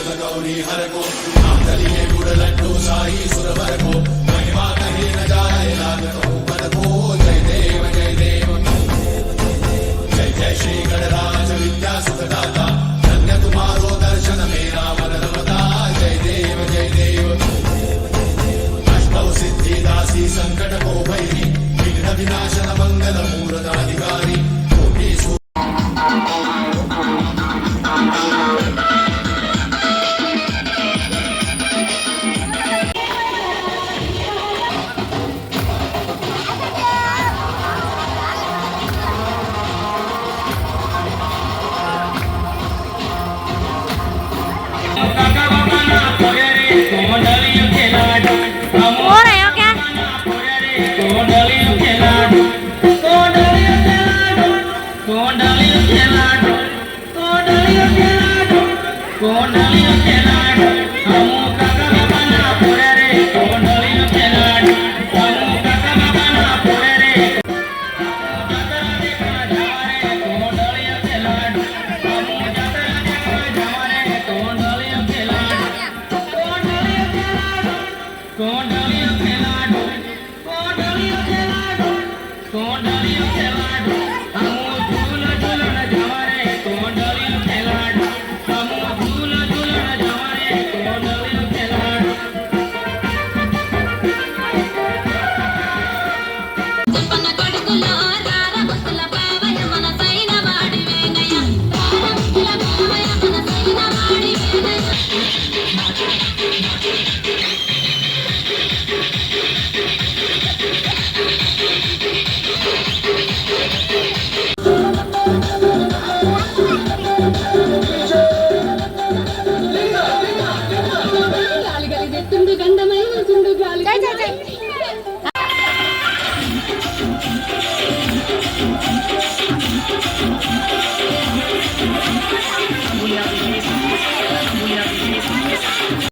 गौरी हर को नाम चलिए गुड़ लड्डू साई सुरवर को महिमा कहीं न जाए लागत पद को जय देव जय देव जय जय श्री गणराज विद्या सुखदाता धन्य तुम्हारो दर्शन मेरा मन रमता जय देव जय देव अष्टौ सिद्धि दासी संकट को भैरी विघ्न विनाशन मंगल मूर्धाधिकारी कोटि जय जय जय